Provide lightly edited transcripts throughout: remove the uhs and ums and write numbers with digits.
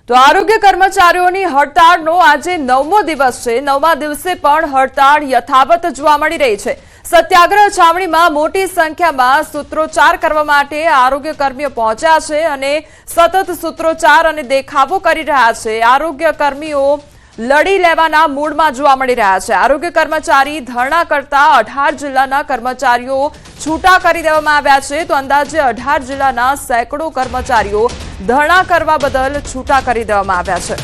તો આરોગ્ય કર્મચારીઓની હડતાળનો આજે 9મો દિવસ છે। 9મા દિવસે પણ હડતાળ યથાવત જોવા મળી રહી છે। સત્યાગ્રહ છાવણીમાં મોટી સંખ્યામાં સૂત્રોચ્ચાર કરવા માટે આરોગ્ય કર્મીઓ પહોંચ્યા છે અને સતત સૂત્રોચ્ચાર અને દેખાવો કરી રહ્યા છે। આરોગ્ય કર્મીઓ લડી લેવાના મૂડમાં જોવા મળી રહ્યા છે। આરોગ્ય કર્મચારી ધરણા કરતા 18 જિલ્લાના કર્મચારીઓ છૂટા કરી દેવામાં આવ્યા છે, તો અંદાજે 18 જિલ્લાના સેંકડો કર્મચારીઓ ધરણા કરવા બદલ છૂટા કરી દેવામાં આવ્યા છે।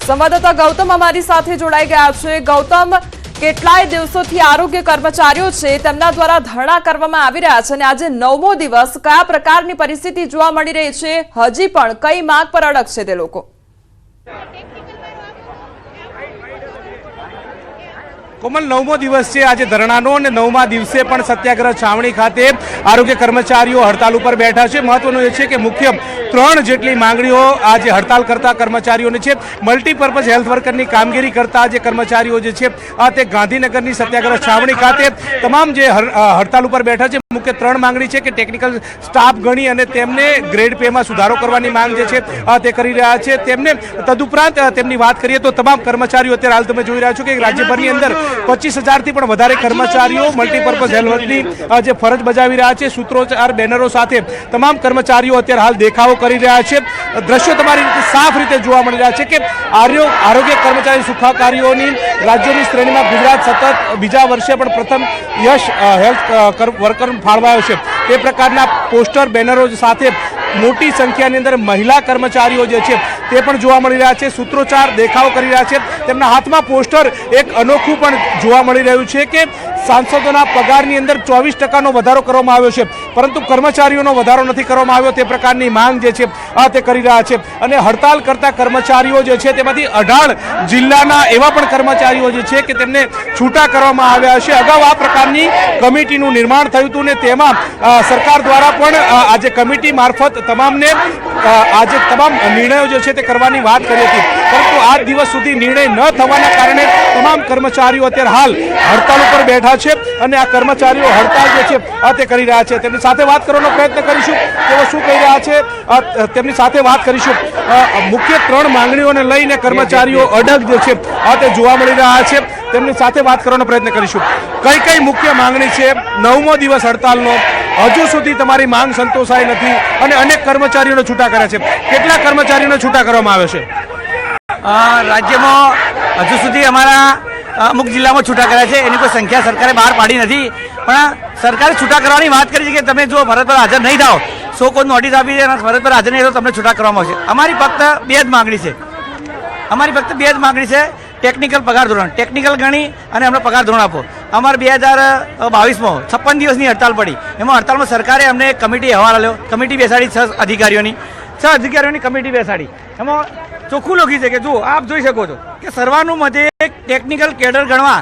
સંવાદદાતા ગૌતમ અમારી સાથે જોડાઈ ગયા છે। ગૌતમ, કેટલાય દિવસોથી આરોગ્ય કર્મચારીઓ છે તેમના દ્વારા ધરણા કરવામાં આવી રહ્યા છે અને આજે 9મો દિવસ, કયા પ્રકારની પરિસ્થિતિ જોવા મળી રહી છે? હજી પણ કઈ માંગ પર અડગ છે તે લોકો? કોમલ, 9મો દિવસ છે આજે ધરણાનો અને 9મા દિવસે પણ સત્યાગ્રહ છાવણી ખાતે આરોગ્ય કર્મચારીઓ હડતાલ ઉપર બેઠા છે। મહત્વનું એ છે કે મુખ્ય 3 જેટલી માંગણીઓ આજે હડતાલ કરતા કર્મચારીઓની છે। મલ્ટીપર્પઝ હેલ્થ વર્કરની કામગીરી કરતા જે કર્મચારીઓ જે છે તે ગાંધીનગરની સત્યાગ્રહ છાવણી ખાતે તમામ જે હડતાલ ઉપર બેઠા છે। મુખ્ય 3 માંગણી છે કે ટેકનિકલ સ્ટાફ ગણી અને તેમને ગ્રેડ પેમાં સુધારો કરવાની માંગ જે છે તે કરી રહ્યા છે। તેમને તદુપરાંત તેમની વાત કરીએ તો તમામ કર્મચારીઓ અત્યારે હાલ તમે જોઈ રહ્યા છો કે રાજ્યભરની અંદર 25,000 થી પણ વધારે કર્મચારીઓ મલ્ટીપર્પઝ હેલ્થ વર્કની જે ફરજ બજાવી રહ્યા છે। સૂત્રોચ્ચાર બેનરો સાથે તમામ કર્મચારીઓ અત્યારે હાલ દેખાવો કરી રહ્યા છે। દ્રશ્યો તમારી રીતે સાફ રીતે જોવા મળી રહ્યા છે કે આરોગ્ય કર્મચારી સુખાકારીઓની રાજ્યોની શ્રેણીમાં ગુજરાત સતત બીજા વર્ષે પણ પ્રથમ યશ હેલ્થ વર્કર ફાળવાયો છે। તે પ્રકારના પોસ્ટર બેનરો સાથે મોટી સંખ્યાની અંદર મહિલા કર્મચારીઓ જે છે તે પણ જોવા મળી રહ્યા છે। સૂત્રોચ્ચાર દેખાવ કરી રહ્યા છે। તેમના હાથમાં પોસ્ટર એક અનોખું પણ જોવા મળી રહ્યું છે કે સાંસદોના પગારની અંદર 24% વધારો કરવામાં આવ્યો છે, પરંતુ કર્મચારીઓનો વધારો નથી કરવામાં આવ્યો। તે પ્રકારની માંગ જે છે તે કરી રહ્યા છે અને હડતાલ કરતા કર્મચારીઓ જે છે તેમાંથી 18 જિલ્લાના એવા પણ કર્મચારીઓ જે છે કે તેમને છૂટા કરવામાં આવ્યા છે। અગાઉ આ પ્રકારની કમિટીનું નિર્માણ થયું હતું ને તેમાં સરકાર દ્વારા પણ આજે કમિટી મારફત તમામને આજે તમામ નિર્ણયો જે છે તે કરવાની વાત કરી હતી, પરંતુ આજ દિવસ સુધી નિર્ણય ન થવાના કારણે તમામ કર્મચારીઓ અત્યારે હાલ હડતાલ ઉપર બેઠા છે અને આ કર્મચારીઓ હડતાલ જે છે તે કરી રહ્યા છે। તેમની સાથે વાત કરવાનો પ્રયત્ન કરીશું, તેઓ શું કહી રહ્યા છે તેમની સાથે વાત કરીશું। મુખ્ય 3 માંગણીઓને લઈને કર્મચારીઓ અડગ જે છે તે જોવા મળી રહ્યા છે। તેમની સાથે વાત કરવાનો પ્રયત્ન કરીશું। કઈ કઈ મુખ્ય માંગણી છે? 9મો દિવસ હડતાલનો, હજુ સુધી તમારી માંગ સંતોષાઈ નથી અને અનેક કર્મચારીઓને છૂટા કર્યા છે। કેટલા કર્મચારીઓને છૂટા કરવામાં આવે છે? રાજ્યમાં હજુ સુધી અમારા અમુક જિલ્લામાં છૂટા કર્યા છે। એની કોઈ સંખ્યા સરકારે બહાર પાડી નથી, પણ સરકારે છૂટા કરવાની વાત કરી છે કે તમે જો ફરજ પર હાજર નહીં થાઓ, સો કોઈ નોટિસ આપી છે અને ફરજ પર હાજર નહીં થાઓ તમને છૂટા કરવામાં આવશે। અમારી ફક્ત 2 જ માંગણી છે। અમારી ફક્ત 2 જ માંગણી છે। ટેકનિકલ પગાર ધોરણ, ટેકનિકલ ગણી અને અમને પગાર ધોરણ આપો। અમારે 2022માં 56 દિવસની હડતાલ પડી, એમાં હડતાલમાં સરકારે અમને કમિટી અહેવાલ આપ્યો, કમિટી બેસાડી 6 અધિકારીઓની કમિટી બેસાડી। એમાં ચોખ્ખું લખ્યું છે કે જો આપ જોઈ શકો છો કે સર્વાનુમતે ટેકનિકલ કેડર ગણવા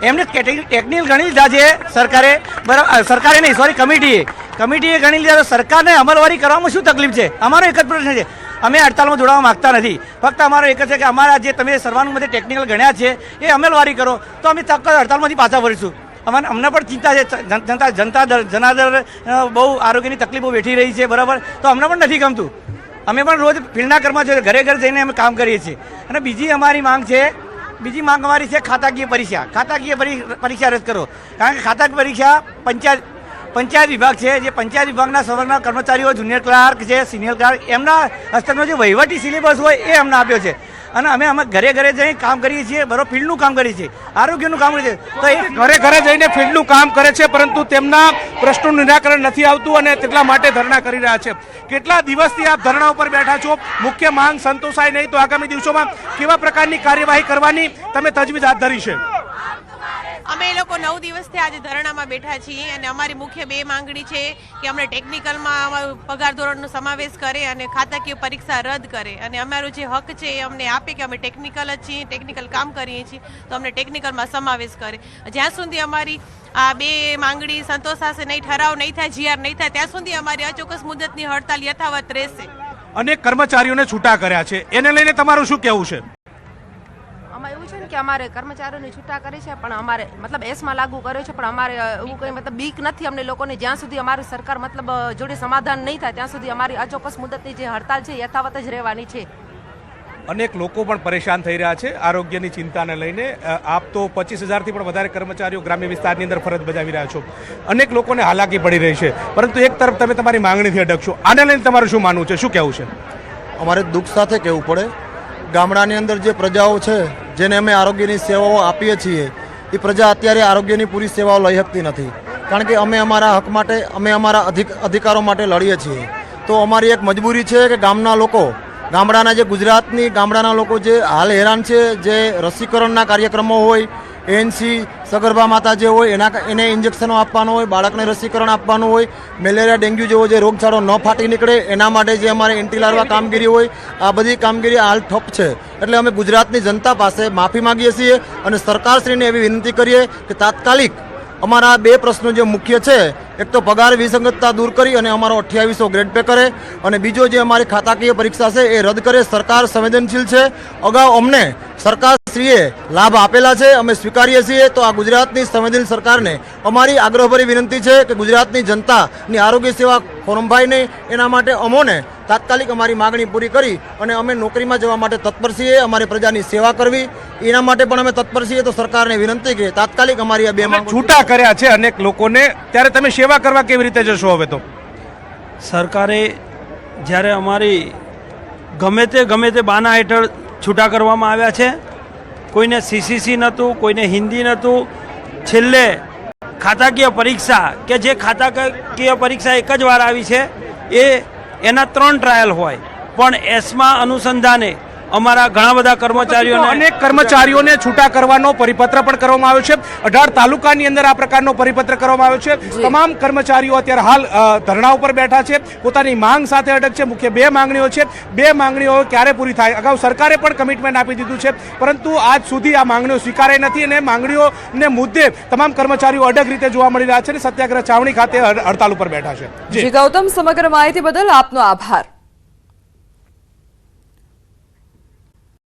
એમને ટેકનિકલ ગણી લીધા છે સરકારે, બરાબર? સરકારે નહીં, સોરી, કમિટીએ ગણી લીધા। તો સરકારને અમલવારી કરવામાં શું તકલીફ છે? અમારો એક જ પ્રશ્ન છે, અમે હડતાલમાં જોડાવા માંગતા નથી। ફક્ત અમારો એક જ છે કે અમારા જે તમે સર્વાનુમતે ટેકનિકલ ગણ્યા છે એ અમલવારી કરો તો અમે ચોક્કસ હડતાલમાંથી પાછા ફરીશું। અમને પણ ચિંતા છે, જનાદર બહુ આરોગ્યની તકલીફો વેઠી રહી છે, બરાબર? તો અમને પણ નથી ગમતું। અમે પણ રોજ ફિલ્ડના કર્મચારીઓ ઘરે ઘરે જઈને અમે કામ કરીએ છીએ। અને બીજી અમારી માંગ અમારી છે ખાતાકીય પરીક્ષા। ખાતાકીય પરીક્ષા રદ કરો, કારણ કે ખાતાકીય પરીક્ષા પંચાયત વિભાગ છે, જે પંચાયત વિભાગના સવર્ગના કર્મચારીઓ, જુનિયર ક્લાર્ક છે, સિનિયર ક્લાર્ક, એમના હસ્તકનો જે વહીવટી સિલેબસ હોય એ અમને આપ્યો છે અને અમે ઘરે ઘરે જઈને કામ કરીએ છીએ, બરાબર? ફિલ્ડનું કામ કરીએ છીએ, આરોગ્યનું કામ કરીએ છીએ। તો એ ઘરે ઘરે જઈને ફિલ્ડનું કામ કરે છે, પરંતુ તેમના પ્રશ્નોનું નિરાકરણ નથી આવતું અને તેટલા માટે ધરણા કરી રહ્યા છે। કેટલા દિવસથી આપ ધરણા ઉપર બેઠા છો? મુખ્ય માંગ સંતોષાય નહીં તો આગામી દિવસોમાં કેવા પ્રકારની કાર્યવાહી કરવાની તમે તજવીજ હાથ ધરી છે? અમે લોકો 9 દિવસથી આજે ધરણામાં બેઠા છીએ અને અમારી મુખ્ય 2 માંગણી છે કે અમને ટેકનિકલમાં પગાર ધોરણનો સમાવેશ કરે અને ખાતાકીય પરીક્ષા રદ કરે અને અમારો જે હક છે એ અમને આપે કે અમે ટેકનિકલ જ છીએ, ટેકનિકલ કામ કરીએ છીએ, તો અમને ટેકનિકલમાં સમાવેશ કરે। જ્યાં સુધી અમારી આ 2 માંગણી સંતોષાશે નહીં, ઠરાવ નહીં થાય, જીઆર નહીં થાય, ત્યાં સુધી અમારી અચોક્કસ મુદતની હડતાલ યથાવત રહેશે। અનેક કર્મચારીઓને છૂટા કર્યા છે, એને લઈને તમારું શું કહેવું છે? આમાં એવું છે ને કે અમારે કર્મચારીઓને છૂટા કરે છે, પણ અમારે મતલબ એસમાં લાગુ કર્યો છે, પણ અમારે એવું કંઈ મતલબ બીક નથી અમને લોકોને. જ્યાં સુધી અમારી સરકાર મતલબ જોડે સમાધાન નહીં થાય ત્યાં સુધી અમારી અચોક્કસ મુદતની જે હડતાલ છે યથાવત જ રહેવાની છે. અનેક લોકો પણ પરેશાન થઈ રહ્યા છે આરોગ્યની ચિંતાને લઈને. આપ તો 25,000થી પણ વધારે કર્મચારીઓ ગ્રામ્ય વિસ્તારની અંદર ફરજ બજાવી રહ્યા છો. અનેક લોકોને હાલાકી પડી રહી છે, પરંતુ એક તરફ તમે તમારી માંગણીથી અડકશો. આને લઈને તમારું શું માનવું છે, શું કહેવું છે? અમારે દુઃખ સાથે કહેવું પડે, ગામડાની અંદર જે પ્રજાઓ છે જેને અમે આરોગ્યની સેવાઓ આપીએ છીએ એ પ્રજા અત્યારે આરોગ્યની પૂરી સેવાઓ લઈ શકતી નથી, કારણ કે અમે અમારા હક માટે, અમે અમારા અધિકારો માટે લડીએ છીએ. તો અમારી એક મજબૂરી છે કે ગામના લોકો, ગામડાના જે ગુજરાતની ગામડાના લોકો જે હાલ હેરાન છે, જે રસીકરણના કાર્યક્રમો હોય, ANC સગર્ભા માતા જે હોય એને ઇન્જેક્શનો આપવાનો હોય, બાળકને રસીકરણ આપવાનું હોય, મેલેરિયા ડેન્ગ્યુ જેવો જે રોગચાળો ન ફાટી નીકળે એના માટે જે અમારે એન્ટીલાર્વા કામગીરી હોય, આ બધી કામગીરી હાલ ઠપ છે. એટલે અમે ગુજરાતની જનતા પાસે માફી માગીએ છીએ અને સરકારશ્રીને એવી વિનંતી કરીએ કે તાત્કાલિક અમારા બે પ્રશ્નો જે મુખ્ય છે, એક તો પગાર વિસંગતતા દૂર કરી અને અમારો 2800 ગ્રેડ પે કરે, અને બીજો જે અમારી ખાતાકીય પરીક્ષા છે એ રદ કરે. સરકાર સંવેદનશીલ છે, અગાઉ અમને સરકારશ્રીએ લાભ આપેલા છે, અમે સ્વીકારીએ છીએ. તો આ ગુજરાતની સંવેદનશીલ સરકારને અમારી આગ્રહભરી વિનંતી છે કે ગુજરાતની જનતાની આરોગ્ય સેવા ખોરંભાઈ નહીં, એના માટે અમોને તાત્કાલિક અમારી માગણી પૂરી કરી અને અમે નોકરીમાં જવા માટે તત્પર છીએ. અમારે પ્રજાની સેવા કરવી એના માટે પણ અમે તત્પર છીએ. તો સરકારને વિનંતી કે તાત્કાલિક અમારી આ બે માંગ છૂટા કર્યા છે અનેક લોકોને, ત્યારે તમે સેવા કરવા કેવી રીતે જશો? હવે તો સરકારે જ્યારે અમારી ગમે તે બાના હેઠળ છૂટા કરવામાં આવ્યા છે, કોઈને CCC નહોતું, કોઈને હિન્દી નહોતું. છેલ્લે ખાતાકીય પરીક્ષા, કે જે ખાતાકીય પરીક્ષા એક જ વાર આવી છે, એના 3 ટ્રાયલ હોય, પણ એસમાં અનુસંધાને અમારા ઘણા બધા કર્મચારીઓને, અનેક કર્મચારીઓને છૂટા કરવાનો પરિપત્ર પણ કરવામાં આવ્યો છે. 18 તાલુકાની અંદર આ પ્રકારનો પરિપત્ર કરવામાં આવ્યો છે. તમામ કર્મચારીઓ અત્યારે હાલ ધરણા ઉપર બેઠા છે, પોતાની માંગ સાથે અટક છે. મુખ્ય 2 માંગણીઓ છે. 2 માંગણીઓ ક્યારે પૂરી થાય? અગાઉ સરકારે પણ કમિટમેન્ટ આપી દીધું છે, પરંતુ આજ સુધી આ માંગણીઓ સ્વીકારાઈ નથી અને માંગણીઓને મુદ્દે તમામ કર્મચારીઓ અડગ રીતે જોવા મળી રહ્યા છે અને સત્યાગ્રહ છાવણી ખાતે હડતાલ ઉપર બેઠા છે. જી ગૌતમ, સમગ્ર માહિતી બદલ આપનો આભાર.